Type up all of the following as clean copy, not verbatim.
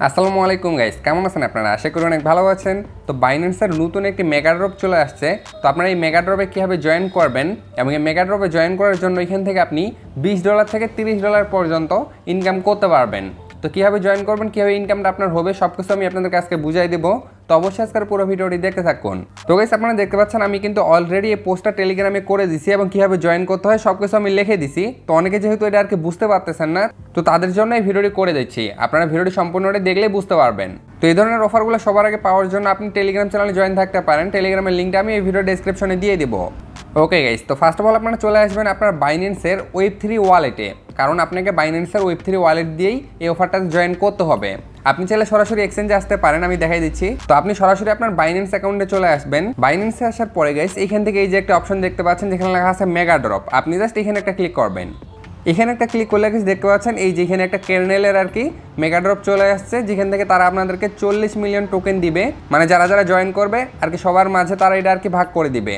আসসালামু আলাইকুম গাইস, কেমন আছেন আপনারা? আশা করি অনেক ভালো আছেন। তো বাইন্যান্সের নতুন একটি মেগা ড্রপ চলে আসছে। তো আপনারা এই মেগা ড্রপে কীভাবে জয়েন করবেন এবং এই মেগা ড্রপে জয়েন করার জন্য এখান থেকে আপনি $20 থেকে $30 পর্যন্ত ইনকাম করতে পারবেন। তো কীভাবে জয়েন করবেন, কীভাবে ইনকামটা আপনার হবে, সব কিছু আমি আপনাদেরকে আজকে বুঝাই দেবো। তো অবশ্যই আজকের পুরো ভিডিওটি দেখতে থাকুন। তো গাইস, আপনারা দেখতে পাচ্ছেন আমি কিন্তু অলরেডি এই পোস্টটা টেলিগ্রামে করে দিছি এবং কীভাবে জয়েন করতে হয় সব কিছু আমি লিখে দিছি। তো অনেকে যেহেতু এটা আর কি বুঝতে পারতেছেন না, তো তাদের জন্য এই ভিডিওটি করে দিচ্ছি। আপনারা ভিডিওটি সম্পূর্ণটা দেখলেই বুঝতে পারবেন। তো এই ধরনের অফারগুলো সবার আগে পাওয়ার জন্য আপনি টেলিগ্রাম চ্যানেলে জয়েন থাকতে পারেন। টেলিগ্রামের লিঙ্কটা আমি এই ভিডিও ডেসক্রিপশনে দিয়ে দেবো। ওকে গাইস, তো ফার্স্ট অফ অল আপনারা চলে আসবেন আপনার বাইন্যান্সের ওয়েব3 ওয়ালেটে, কারণ আপনাকে বাইন্যান্সের ওয়েব3 ওয়ালেট দিয়েই এই অফারটাতে জয়েন করতে হবে। আপনি চাইলে সরাসরি এক্সচেঞ্জে আসতে পারেন, আমি দেখাই দিচ্ছি। তো আপনি সরাসরি আপনার বাইন্যান্স অ্যাকাউন্টে চলে আসবেন। বাইন্যান্সে আসার পরে গাইস, এখান থেকে এই যে একটা অপশন দেখতে পাচ্ছেন যেখানে লেখা আছে মেগা ড্রপ, আপনি জাস্ট এখানে একটা ক্লিক করবেন। এখানে একটা ক্লিক করলে কিছু দেখতে পাচ্ছেন এই যে এখানে একটা কের্নেলের আর কি মেগা ড্রপ চলে আসছে, যেখান থেকে তারা আপনাদেরকে 40 মিলিয়ন টোকেন দিবে। মানে যারা যারা জয়েন করবে আর কি সবার মাঝে তারা এটা আর কি ভাগ করে দিবে।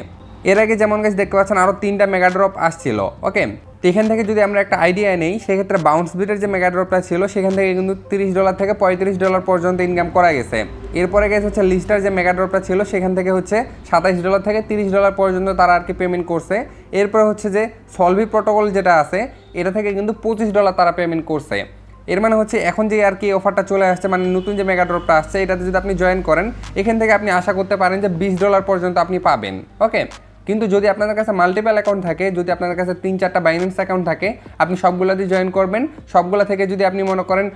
এর আগে যেমন গাইস দেখতে পাচ্ছেন আরও 3টা মেগা ড্রপ আসছিল। ওকে, তো এখান থেকে যদি আমরা একটা আইডিয়া নেই, সেক্ষেত্রে বাউন্স বিটের যে মেগা ড্রপটা ছিল সেখান থেকে কিন্তু $30 থেকে $35 পর্যন্ত ইনকাম করা গেছে। এরপরে গেছে হচ্ছে লিস্টার যে মেগা ড্রপটা ছিল সেখান থেকে হচ্ছে $27 থেকে $30 পর্যন্ত তারা আর কি পেমেন্ট করছে। এরপরে হচ্ছে যে সলভি প্রোটোকল যেটা আছে এটা থেকে কিন্তু $25 তারা পেমেন্ট করছে। এর মানে হচ্ছে এখন যে আর কি অফারটা চলে আসছে, মানে নতুন যে মেগা ড্রপটা আসছে, এটাতে যদি আপনি জয়েন করেন এখান থেকে আপনি আশা করতে পারেন যে $20 পর্যন্ত আপনি পাবেন। ওকে, কিন্তু যদি আপনাদের কাছে মাল্টিপল অ্যাকাউন্ট থাকে, যদি আপনাদের কাছে 3-4টা বাইন্যান্স অ্যাকাউন্ট থাকে, আপনি সবগুলো দিয়ে জয়েন করবেন। সবগুলো থেকে যদি আপনি মনে করেন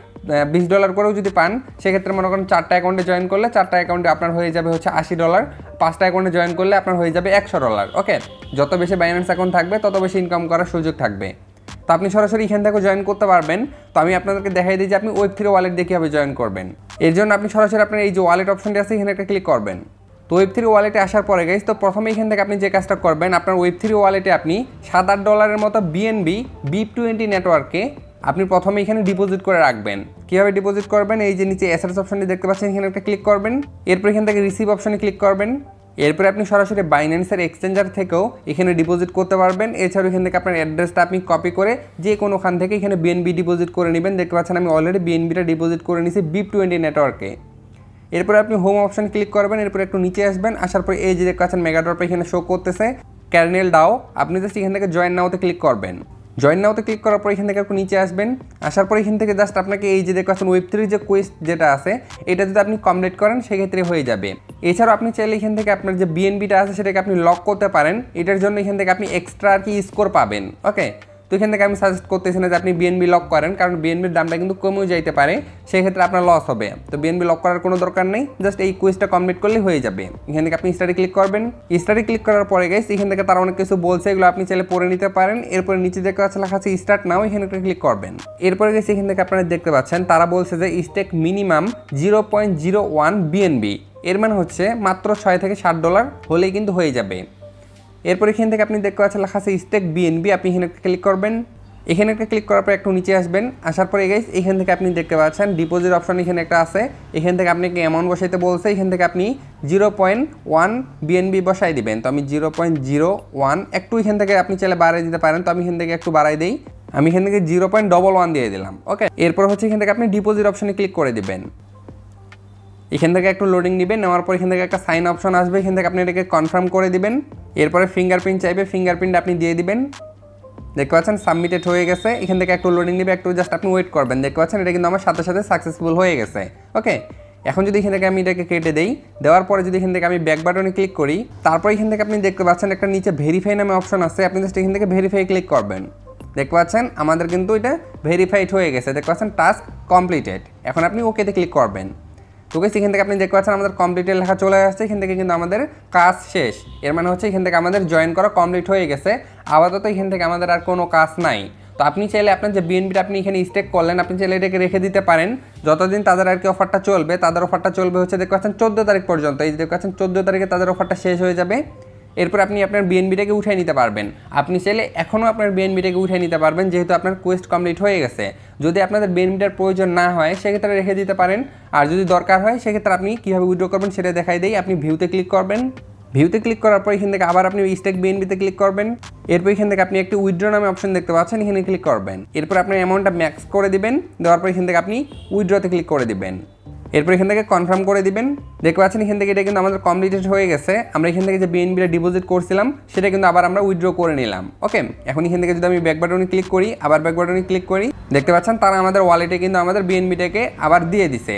$20 করেও যদি পান, সেক্ষেত্রে মনে করেন 4টা অ্যাকাউন্টে জয়েন করলে 4টা অ্যাকাউন্টে আপনার হয়ে যাবে হচ্ছে $80। 5টা অ্যাকাউন্টে জয়েন করলে আপনার হয়ে যাবে $100। ওকে, যত বেশি বাইন্যান্স অ্যাকাউন্ট থাকবে তত বেশি ইনকাম করার সুযোগ থাকবে। তো আপনি সরাসরি এখান থেকেও জয়েন করতে পারবেন। তো আমি আপনাদেরকে দেখাই দিই যে আপনি ওয়েব3 ওয়ালেট দিয়ে কীভাবে জয়েন করবেন। এর জন্য আপনি সরাসরি আপনার এই যে ওয়ালেট অপশনটি আছে এখানে একটা ক্লিক করবেন। তো ওয়েব3 ওয়ালেটে আসার পরে গাইস, তো প্রথমে এখান থেকে আপনি যে কাজটা করবেন, আপনার ওয়েব3 ওয়ালেটে আপনি $7-8 মতো বিএনবি BIP20 নেটওয়ার্কে আপনি প্রথমে এখানে ডিপোজিট করে রাখবেন। কীভাবে ডিপোজিট করবেন, এই যে নিচে অ্যাসেটস অপশনটি দেখতে পাচ্ছেন এখানে একটা ক্লিক করবেন। এরপর এখান থেকে রিসিভ অপশনে ক্লিক করবেন। এরপরে আপনি সরাসরি বাইন্যান্সের এক্সচেঞ্জার থেকেও এখানে ডিপোজিট করতে পারবেন। এছাড়াও এখান থেকে আপনার অ্যাড্রেসটা আপনি কপি করে যে কোনোখান থেকে এখানে বিএনবি ডিপোজিট করে নেবেন। দেখতে পাচ্ছেন আমি অলরেডি বিএনবিটা ডিপোজিট করে নিয়েছি BIP20 নেটওয়ার্কে। এরপরে আপনি হোম অপশন ক্লিক করবেন। এরপর একটু নিচে আসবেন, আসার পরে এই যে দেখতে পাচ্ছেন মেগা ড্রপ এখানে শো করতেছে কার্নেল ডাও, আপনি জাস্ট এখান থেকে জয়েন নাওতে ক্লিক করবেন। জয়েন নাওতে ক্লিক করার পর এখান থেকে একটু নিচে আসবেন। আসার পর এখান থেকে জাস্ট আপনাকে এই যে দেখতে পাচ্ছেন ওয়েব3 যে কোয়েস্ট যেটা আছে এটা যদি আপনি কমপ্লিট করেন সেক্ষেত্রে হয়ে যাবে। এছাড়াও আপনি চাইলে এখান থেকে আপনার যে বিএনবিটা আছে সেটাকে আপনি লক করতে পারেন। এটার জন্য এখান থেকে আপনি এক্সট্রা আর কি স্কোর পাবেন। ওকে, তো এখান থেকে আমি সাজেস্ট করতেছি না যে আপনি বিএনবি লক করেন, কারণ বিএনবির দামটা কিন্তু কমেও যাইতে পারে, সেক্ষেত্রে আপনার লস হবে। তো বিএনবি লক করার কোনো দরকার নেই, জাস্ট এই কুইজটা কমপ্লিট করলেই হয়ে যাবে। এখান থেকে আপনি স্টাডি ক্লিক করবেন। স্টাডি ক্লিক করার পরে গাইস এখান থেকে তারা অনেক কিছু বলছে, এগুলো আপনি চাইলে পড়ে নিতে পারেন। এরপরে নিচে দেখতে পাচ্ছেন লেখা আছে স্টার্ট নাও, এখানে একটা ক্লিক করবেন। এরপরে গাইস এখান থেকে আপনারা দেখতে পাচ্ছেন তারা বলছে যে স্টেক মিনিমাম 0.01 বিএনবি, এর মানে হচ্ছে মাত্র $6 থেকে $7 হলেই কিন্তু হয়ে যাবে। এরপর এখান থেকে আপনি দেখতে পাচ্ছেন লেখা আছে স্টেক বিএনবি, আপনি এখানে একটা ক্লিক করবেন। এখানে একটা ক্লিক করার পর একটু নিচে আসবেন। আসার পরে গাইস এখান থেকে আপনি দেখতে পাচ্ছেন ডিপোজিট অপশন এখানে একটা আছে, এখান থেকে আপনাকে অ্যামাউন্ট বসাইতে বলছে। এখান থেকে আপনি 0.1 বিএনবি বসাই দিবেন। তো আমি 0.01 একটু এখান থেকে আপনি চাইলে বাড়াই দিতে পারেন, তো আমি এখান থেকে একটু বাড়াই দিই, আমি এখান থেকে 0.11 দিয়ে দিলাম। ওকে, এরপর হচ্ছে এখান থেকে আপনি ডিপোজিট অপশনে ক্লিক করে দিবেন। এখান থেকে একটু লোডিং নেবেন, নেওয়ার পর এখান থেকে একটা সাইন অপশন আসবে, এখান থেকে আপনি এটাকে কনফার্ম করে দিবেন। এরপরে ফিঙ্গারপ্রিন্ট চাইবে, ফিঙ্গারপ্রিন্ট আপনি দিয়ে দিবেন। দেখতে পাচ্ছেন সাবমিটেড হয়ে গেছে। এখান থেকে একটু লোডিং নেবে, একটু জাস্ট আপনি ওয়েট করবেন। দেখতে পাচ্ছেন এটা কিন্তু আমার সাথে সাথে সাকসেসফুল হয়ে গেছে। ওকে, এখন যদি এখান থেকে আমি এটাকে কেটে দেই, দেওয়ার পরে যদি এখান থেকে আমি ব্যাক বাটনে ক্লিক করি, তারপর এখান থেকে আপনি দেখতে পাচ্ছেন একটা নিচে ভেরিফাই নামে অপশন আছে, আপনি জাস্ট এখান থেকে ভেরিফাই ক্লিক করবেন। দেখতে পাচ্ছেন আমাদের কিন্তু এটা ভেরিফাইড হয়ে গেছে। দেখতে পাচ্ছেন টাস্ক কমপ্লিটেড। এখন আপনি ওকেতে ক্লিক করবেন। তো গাইস এখান থেকে আপনি দেখতে পাচ্ছেন আমাদের কমপ্লিটেড লেখা চলে আসছে, এখান থেকে কিন্তু আমাদের কাজ শেষ। এর মানে হচ্ছে এখান থেকে আমাদের জয়েন করা কমপ্লিট হয়ে গেছে। আপাতত এখান থেকে আমাদের আর কোনো কাজ নাই। তো আপনি চাইলে আপনার যে বিএনবিটা আপনি এখানে স্টেক করলেন, আপনি চাইলে এটাকে রেখে দিতে পারেন যতদিন তাদের আর কি অফারটা চলবে। তাদের অফারটা চলবে হচ্ছে দেখতে পাচ্ছেন 14 তারিখ পর্যন্ত। এই যে দেখতে পাচ্ছেন 14 তারিখে তাদের অফারটা শেষ হয়ে যাবে। এরপর আপনি আপনার বিএনবিটাকে উঠিয়ে নিতে পারবেন। আপনি চাইলে এখনও আপনার বিএনবিটাকে উঠিয়ে নিতে পারবেন, যেহেতু আপনার কোয়েস্ট কমপ্লিট হয়ে গেছে। যদি আপনাদের বিএনবিটার প্রয়োজন না হয় সেক্ষেত্রে রেখে দিতে পারেন, আর যদি দরকার হয় সেক্ষেত্রে আপনি কীভাবে উইথড্র করবেন সেটা দেখাই দেই। আপনি ভিউতে ক্লিক করবেন। ভিউতে ক্লিক করার পর এখান থেকে আবার আপনি স্টেক বিএনবিতে ক্লিক করবেন। এরপর এখান থেকে আপনি একটি উইথড্র নামে অপশন দেখতে পাচ্ছেন, এখানে ক্লিক করবেন। এরপর আপনার অ্যামাউন্টটা ম্যাক্স করে দিবেন। দেওয়ার পর এখান থেকে আপনি উইথড্রতে ক্লিক করে দিবেন। এরপর এখান থেকে কনফার্ম করে দিবেন। দেখতে পাচ্ছেন এখান থেকে এটা কিন্তু আমাদের কমপ্লিটেড হয়ে গেছে। আমরা এখান থেকে যে বিএনবিটা ডিপোজিট করছিলাম সেটা কিন্তু আবার আমরা উইথড্র করে নিলাম। ওকে, এখন এখান থেকে যদি আমি ব্যাক বাটনে ক্লিক করি, আবার ব্যাক বাটনে ক্লিক করি, দেখতে পাচ্ছেন তারা আমাদের ওয়ালেটে কিন্তু আমাদের বিএনবিটাকে আবার দিয়ে দিছে।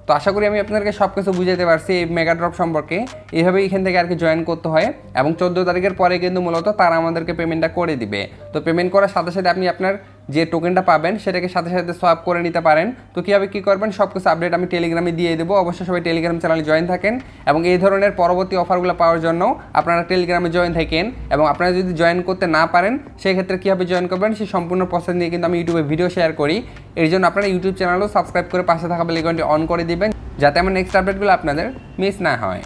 তো আশা করি আমি আপনাদেরকে সব কিছু বুঝাতে পারছি এই মেগা ড্রপ সম্পর্কে। এইভাবে এখান থেকে আর কি জয়েন করতে হয় এবং 14 তারিখের পরে কিন্তু মূলত তারা আমাদেরকে পেমেন্টটা করে দিবে। তো পেমেন্ট করার সাথে সাথে আপনি আপনার যে টোকেনটা পাবেন সেটাকে সাথে সাথে সোয়াপ করে নিতে পারেন। তো কীভাবে কী করবেন সব কিছু আপডেট আমি টেলিগ্রামে দিয়ে দেবো। অবশ্যই সবাই টেলিগ্রাম চ্যানেলে জয়েন থাকেন এবং এই ধরনের পরবর্তী অফারগুলো পাওয়ার জন্য আপনারা টেলিগ্রামে জয়েন থাকেন। এবং আপনারা যদি জয়েন করতে না পারেন সেক্ষেত্রে কীভাবে জয়েন করবেন সেই সম্পূর্ণ প্রসেস নিয়ে কিন্তু আমি ইউটিউবে ভিডিও শেয়ার করি। এর জন্য আপনারা ইউটিউব চ্যানেলও সাবস্ক্রাইব করে পাশে থাকা বেল আইকনটি অন করে দিবেন যাতে আমার নেক্সট আপডেটগুলো আপনাদের মিস না হয়।